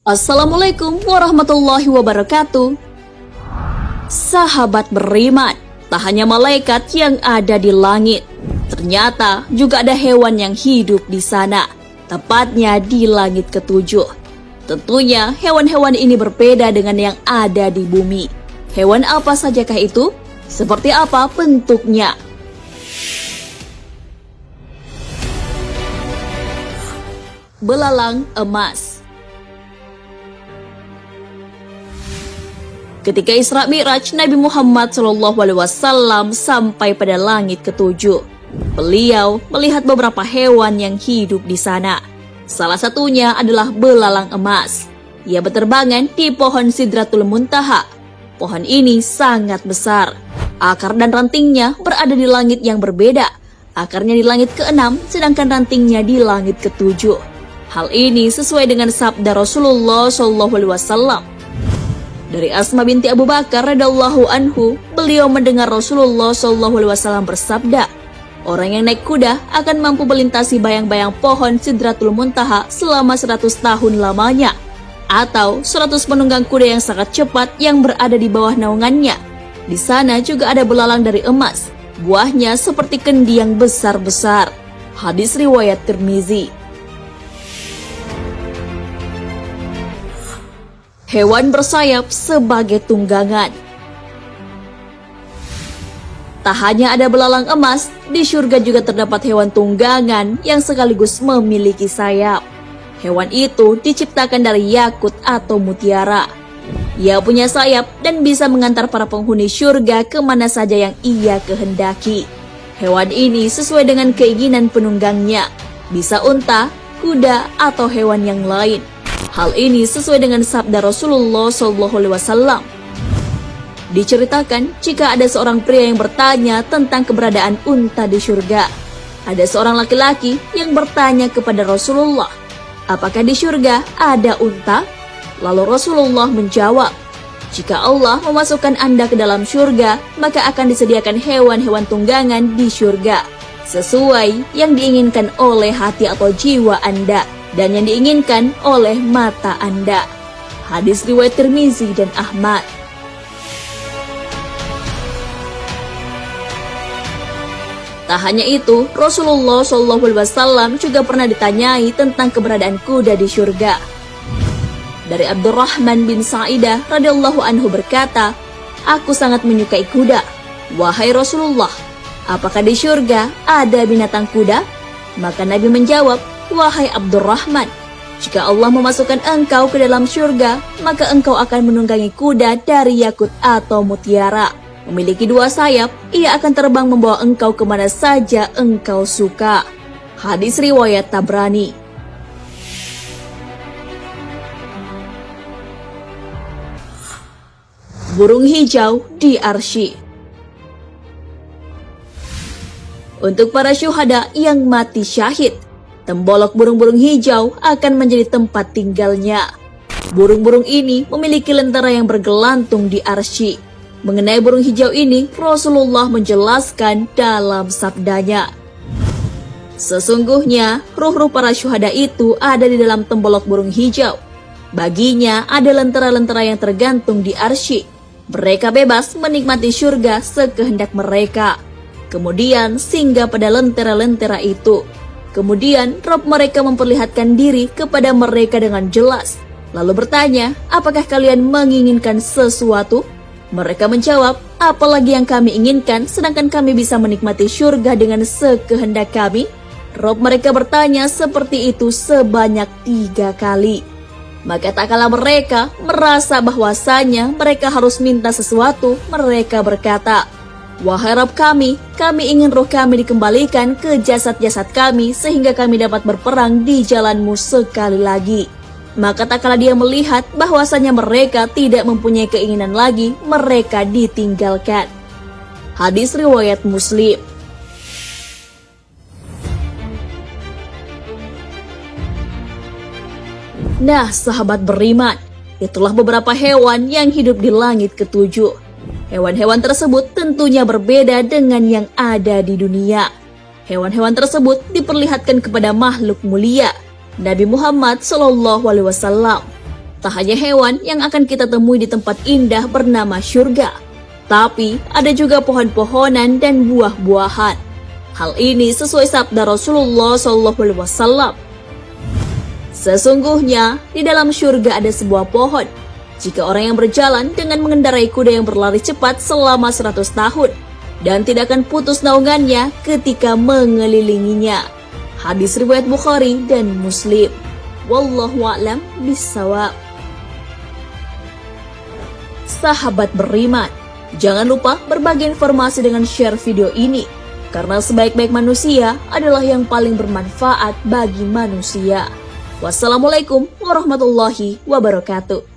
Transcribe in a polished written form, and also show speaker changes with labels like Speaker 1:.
Speaker 1: Assalamualaikum warahmatullahi wabarakatuh. Sahabat beriman, tak hanya malaikat yang ada di langit, ternyata juga ada hewan yang hidup di sana, tepatnya di langit ketujuh. Tentunya hewan-hewan ini berbeda dengan yang ada di bumi. Hewan apa sajakah itu? Seperti apa bentuknya? Belalang emas. Ketika Isra Mi'raj, Nabi Muhammad SAW sampai pada langit ketujuh. Beliau melihat beberapa hewan yang hidup di sana. Salah satunya adalah belalang emas. Ia berterbangan di pohon Sidratul Muntaha. Pohon ini sangat besar. Akar dan rantingnya berada di langit yang berbeda. Akarnya di langit ke-6, sedangkan rantingnya di langit ke-7. Hal ini sesuai dengan sabda Rasulullah SAW. Dari Asma binti Abu Bakar radhiyallahu anhu, beliau mendengar Rasulullah SAW bersabda, orang yang naik kuda akan mampu melintasi bayang-bayang pohon Sidratul Muntaha selama 100 tahun lamanya, atau 100 penunggang kuda yang sangat cepat yang berada di bawah naungannya. Di sana juga ada belalang dari emas, buahnya seperti kendi yang besar-besar. Hadis riwayat Tirmizi. Hewan bersayap sebagai tunggangan. Tak hanya ada belalang emas, di surga juga terdapat hewan tunggangan yang sekaligus memiliki sayap. Hewan itu diciptakan dari yakut atau mutiara. Ia punya sayap dan bisa mengantar para penghuni surga kemana saja yang ia kehendaki. Hewan ini sesuai dengan keinginan penunggangnya, bisa unta, kuda, atau hewan yang lain. Hal ini sesuai dengan sabda Rasulullah SAW. Diceritakan jika ada seorang pria yang bertanya tentang keberadaan unta di surga. Ada seorang laki-laki yang bertanya kepada Rasulullah, apakah di surga ada unta? Lalu Rasulullah menjawab, jika Allah memasukkan Anda ke dalam surga, maka akan disediakan hewan-hewan tunggangan di surga, sesuai yang diinginkan oleh hati atau jiwa Anda dan yang diinginkan oleh mata Anda. Hadis riwayat Tirmizi dan Ahmad. Tak hanya itu, Rasulullah SAW juga pernah ditanyai tentang keberadaan kuda di surga. Dari Abdurrahman bin Sa'idah radhiyallahu anhu berkata, aku sangat menyukai kuda. Wahai Rasulullah, apakah di surga ada binatang kuda? Maka Nabi menjawab, wahai Abdurrahman, jika Allah memasukkan engkau ke dalam surga, maka engkau akan menunggangi kuda dari yakut atau mutiara. Memiliki 2 sayap, ia akan terbang membawa engkau kemana saja engkau suka. Hadis riwayat Tabrani. Burung hijau di Arsy. Untuk para syuhada yang mati syahid, tembolok burung-burung hijau akan menjadi tempat tinggalnya. Burung-burung ini memiliki lentera yang bergelantung di Arsy. Mengenai burung hijau ini, Rasulullah menjelaskan dalam sabdanya, sesungguhnya ruh-ruh para syuhada itu ada di dalam tembolok burung hijau. Baginya ada lentera-lentera yang tergantung di Arsy. Mereka bebas menikmati surga sekehendak mereka. Kemudian singgah pada lentera-lentera itu. Kemudian Rabb mereka memperlihatkan diri kepada mereka dengan jelas. Lalu bertanya, apakah kalian menginginkan sesuatu? Mereka menjawab, apalagi yang kami inginkan sedangkan kami bisa menikmati surga dengan sekehendak kami? Rabb mereka bertanya seperti itu sebanyak 3 kali. Maka tak kala mereka merasa bahwasanya mereka harus minta sesuatu, mereka berkata, wahai Rabb kami ingin roh kami dikembalikan ke jasad-jasad kami sehingga kami dapat berperang di jalan-Mu sekali lagi. Maka tak kala dia melihat bahwasanya mereka tidak mempunyai keinginan lagi, mereka ditinggalkan. Hadis riwayat Muslim. Nah, sahabat beriman, itulah beberapa hewan yang hidup di langit ketujuh. Hewan-hewan tersebut tentunya berbeda dengan yang ada di dunia. Hewan-hewan tersebut diperlihatkan kepada makhluk mulia, Nabi Muhammad SAW. Tak hanya hewan yang akan kita temui di tempat indah bernama syurga, tapi ada juga pohon-pohonan dan buah-buahan. Hal ini sesuai sabda Rasulullah SAW. Sesungguhnya, di dalam syurga ada sebuah pohon. Jika orang yang berjalan dengan mengendarai kuda yang berlari cepat selama 100 tahun, dan tidak akan putus naungannya ketika mengelilinginya. Hadis riwayat Bukhari dan Muslim. Wallahu a'lam bishawab. Sahabat beriman, jangan lupa berbagi informasi dengan share video ini, karena sebaik-baik manusia adalah yang paling bermanfaat bagi manusia. Wassalamualaikum warahmatullahi wabarakatuh.